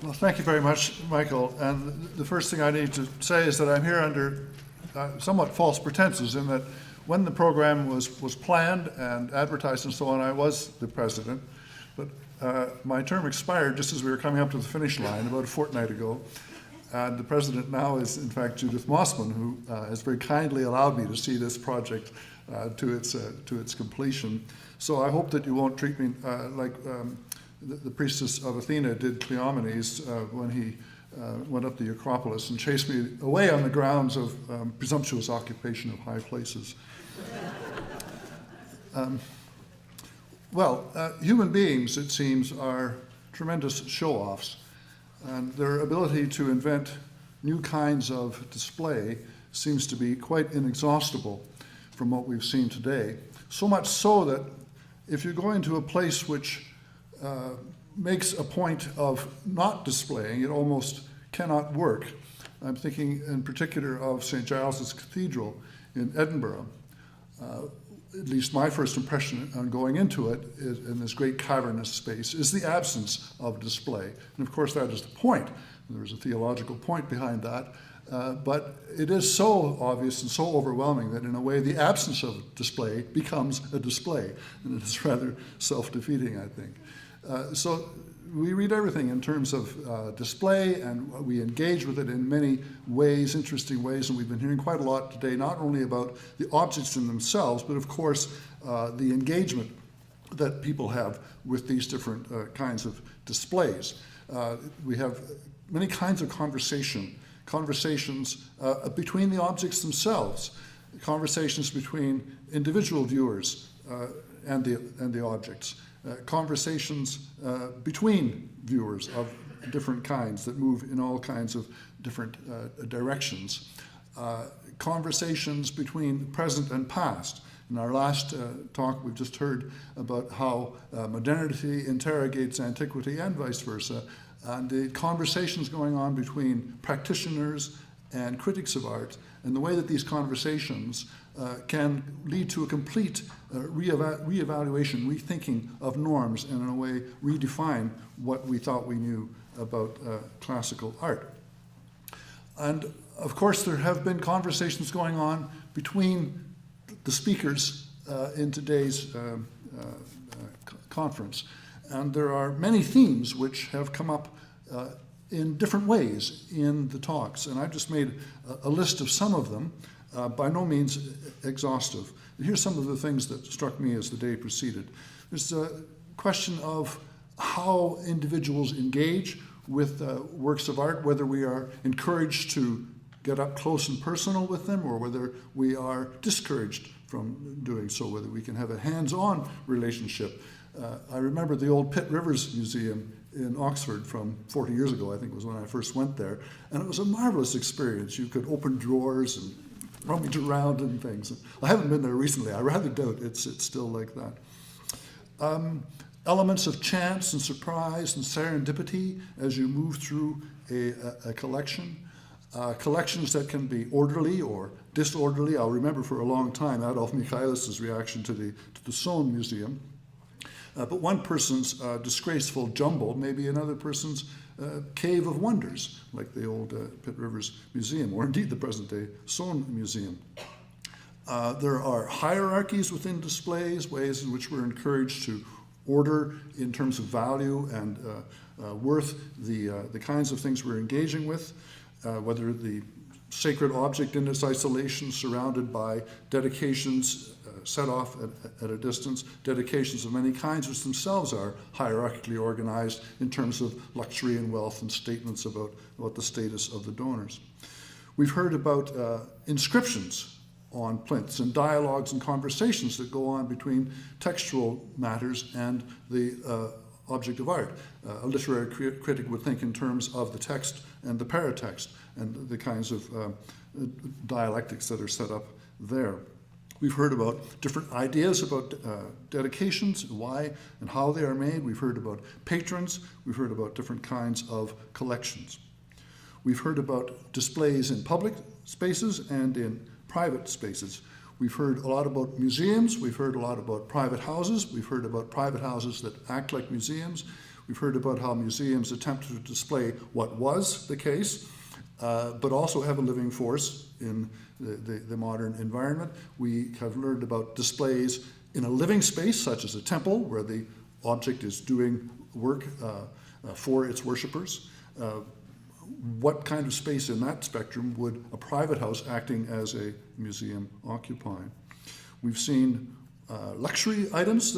Well, thank you very much, Michael. And the first thing I need to say is that I'm here under somewhat false pretenses in that when the program was planned and advertised and so on, I was the president. But my term expired just as we were coming up to the finish line about a fortnight ago. And the president now is, in fact, Judith Mossman, who has very kindly allowed me to see this project to its completion. So I hope that you won't treat me like the priestess of Athena did Cleomenes when he went up the Acropolis and chased me away on the grounds of presumptuous occupation of high places. Human beings, it seems, are tremendous show-offs, and their ability to invent new kinds of display seems to be quite inexhaustible from what we've seen today. So much so that if you go into a place which makes a point of not displaying, it almost cannot work. I'm thinking in particular of St. Giles's Cathedral in Edinburgh. At least my first impression on going into it in this great cavernous space is the absence of display. And of course that is the point. There's a theological point behind that. But it is so obvious and so overwhelming that in a way the absence of display becomes a display. And it is rather self-defeating, I think. So we read everything in terms of display, and we engage with it in many ways, interesting ways, and we've been hearing quite a lot today, not only about the objects in themselves, but of course the engagement that people have with these different kinds of displays. We have many kinds of conversations between the objects themselves, conversations between individual viewers and the objects. Conversations between viewers of different kinds that move in all kinds of different directions. Conversations between present and past. In our last talk, we've just heard about how modernity interrogates antiquity and vice versa, and the conversations going on between practitioners and critics of art, and the way that these conversations can lead to a complete reevaluation, rethinking of norms, and in a way redefine what we thought we knew about classical art. And of course there have been conversations going on between the speakers in today's conference. And there are many themes which have come up in different ways in the talks. And I've just made a list of some of them, by no means exhaustive. And here's some of the things that struck me as the day proceeded. There's a question of how individuals engage with works of art, whether we are encouraged to get up close and personal with them, or whether we are discouraged from doing so, whether we can have a hands-on relationship. I remember the old Pitt Rivers Museum in Oxford from 40 years ago, I think was when I first went there, and it was a marvelous experience. You could open drawers and rummage around and things. I haven't been there recently. I rather doubt it's still like that. Elements of chance and surprise and serendipity as you move through a collection. Collections that can be orderly or disorderly. I'll remember for a long time Adolf Michaelis' reaction to the Sohn Museum. But one person's disgraceful jumble may be another person's cave of wonders, like the old Pitt Rivers Museum, or indeed the present-day Sohn Museum. There are hierarchies within displays, ways in which we're encouraged to order in terms of value and worth the kinds of things we're engaging with, whether the sacred object in its isolation surrounded by dedications set off at a distance, dedications of many kinds which themselves are hierarchically organized in terms of luxury and wealth and statements about the status of the donors. We've heard about inscriptions on plinths and dialogues and conversations that go on between textual matters and the object of art. A literary critic would think in terms of the text and the paratext and the kinds of dialectics that are set up there. We've heard about different ideas about dedications, why and how they are made. We've heard about patrons. We've heard about different kinds of collections. We've heard about displays in public spaces and in private spaces. We've heard a lot about museums. We've heard a lot about private houses. We've heard about private houses that act like museums. We've heard about how museums attempt to display what was the case, but also have a living force in the modern environment. We have learned about displays in a living space, such as a temple, where the object is doing work for its worshippers. What kind of space in that spectrum would a private house acting as a museum occupy? We've seen luxury items.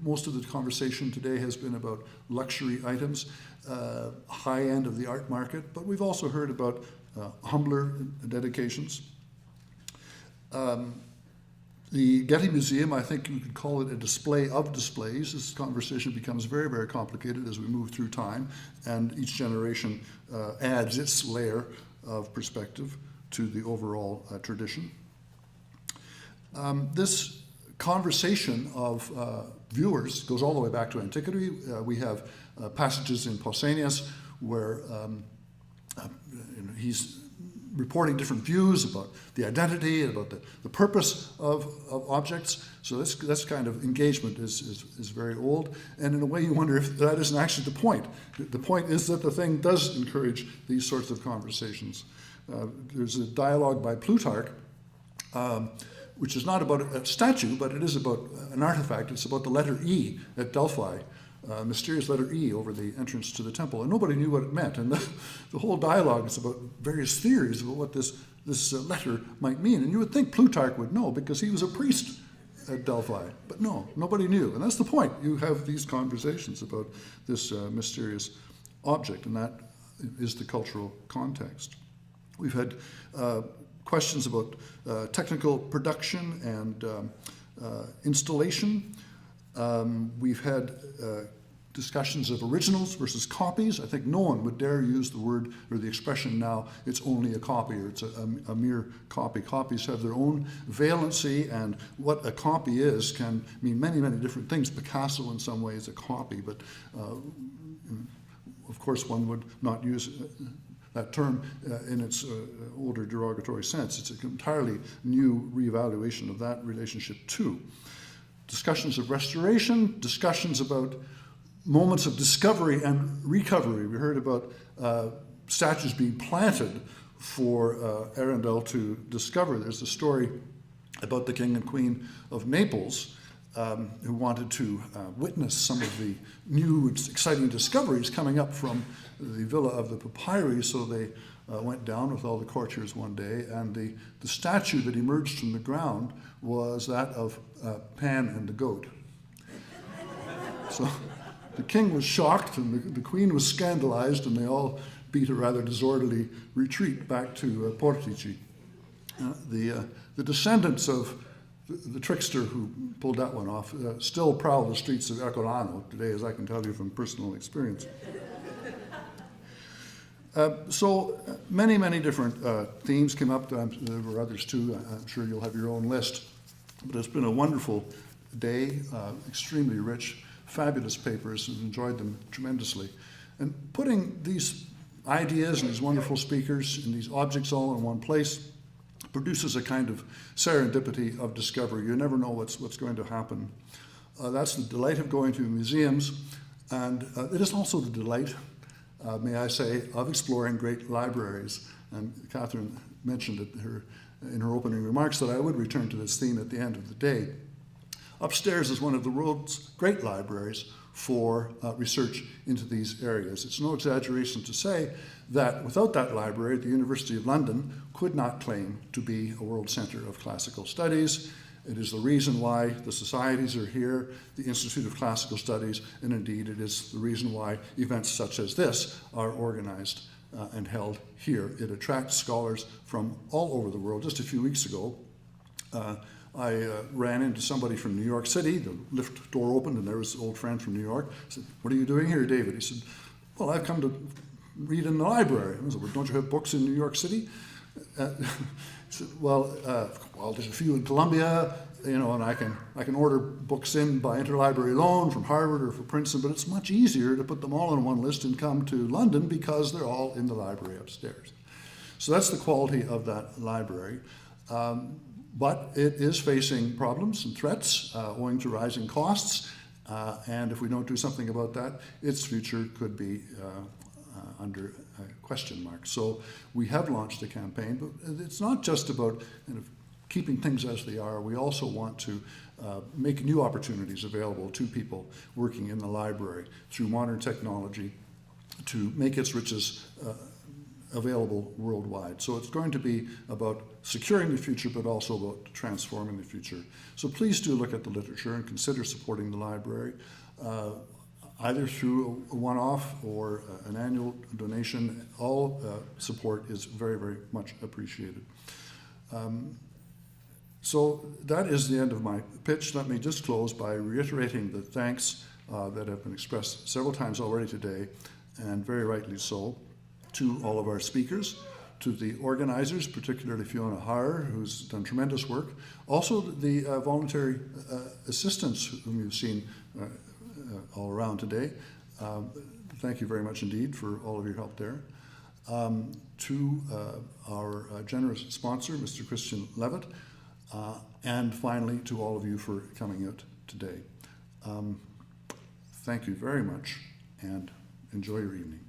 Most of the conversation today has been about luxury items, high end of the art market, but we've also heard about humbler dedications. The Getty Museum, I think you could call it a display of displays. This conversation becomes very, very complicated as we move through time, and each generation adds its layer of perspective to the overall tradition. This conversation of viewers goes all the way back to antiquity. We have passages in Pausanias where he's reporting different views about the identity, about the purpose of objects. So this kind of engagement is very old. And in a way you wonder if that isn't actually the point. The point is that the thing does encourage these sorts of conversations. There's a dialogue by Plutarch, which is not about a statue, but it is about an artifact. It's about the letter E at Delphi, mysterious letter E over the entrance to the temple. And nobody knew what it meant. And the whole dialogue is about various theories about what this letter might mean. And you would think Plutarch would know because he was a priest at Delphi. But no, nobody knew. And that's the point. You have these conversations about this mysterious object, and that is the cultural context. We've had questions about technical production and installation. We've had discussions of originals versus copies. I think no one would dare use the word or the expression now, it's only a copy or it's a mere copy. Copies have their own valency, and what a copy is can mean many, many different things. Picasso in some ways a copy, but of course one would not use that term in its older derogatory sense. It's an entirely new reevaluation of that relationship too. Discussions of restoration, discussions about moments of discovery and recovery. We heard about statues being planted for Arundel to discover. There's a story about the King and Queen of Naples who wanted to witness some of the new exciting discoveries coming up from the Villa of the Papyri, so they went down with all the courtiers one day, and the statue that emerged from the ground was that of Pan and the goat. So the king was shocked, and the queen was scandalized, and they all beat a rather disorderly retreat back to Portici. The descendants of the trickster who pulled that one off still prowl the streets of Ercolano today, as I can tell you from personal experience. So many, many different themes came up. There were others too. I'm sure you'll have your own list. But it's been a wonderful day, extremely rich, fabulous papers. I've enjoyed them tremendously. And putting these ideas and these wonderful speakers and these objects all in one place produces a kind of serendipity of discovery. You never know what's going to happen. That's the delight of going to museums, and it is also the delight, may I say, of exploring great libraries. And Catherine mentioned it in her opening remarks that I would return to this theme at the end of the day. Upstairs is one of the world's great libraries for research into these areas. It's no exaggeration to say that without that library, the University of London could not claim to be a world center of classical studies. It is the reason why the societies are here, the Institute of Classical Studies, and indeed it is the reason why events such as this are organized and held here. It attracts scholars from all over the world. Just a few weeks ago, I ran into somebody from New York City. The lift door opened, and there was an old friend from New York. I said, "What are you doing here, David?" He said, "Well, I've come to read in the library." I said, "Well, don't you have books in New York City?" He said, well, there's a few in Columbia, and I can order books in by interlibrary loan from Harvard or from Princeton, but it's much easier to put them all on one list and come to London because they're all in the library upstairs. So that's the quality of that library. But it is facing problems and threats owing to rising costs And if we don't do something about that, its future could be under a question mark. So we have launched a campaign, but it's not just about kind of keeping things as they are. We also want to make new opportunities available to people working in the library through modern technology to make its riches available worldwide. So it's going to be about securing the future, but also about transforming the future. So please do look at the literature and consider supporting the library, either through a one-off or an annual donation. All support is very, very much appreciated. So that is the end of my pitch. Let me just close by reiterating the thanks that have been expressed several times already today, and very rightly so, to all of our speakers, to the organizers, particularly Fiona Harr, who's done tremendous work, also the voluntary assistants whom you've seen all around today. Thank you very much indeed for all of your help there. To our generous sponsor, Mr. Christian Levitt, and finally to all of you for coming out today. Thank you very much, and enjoy your evening.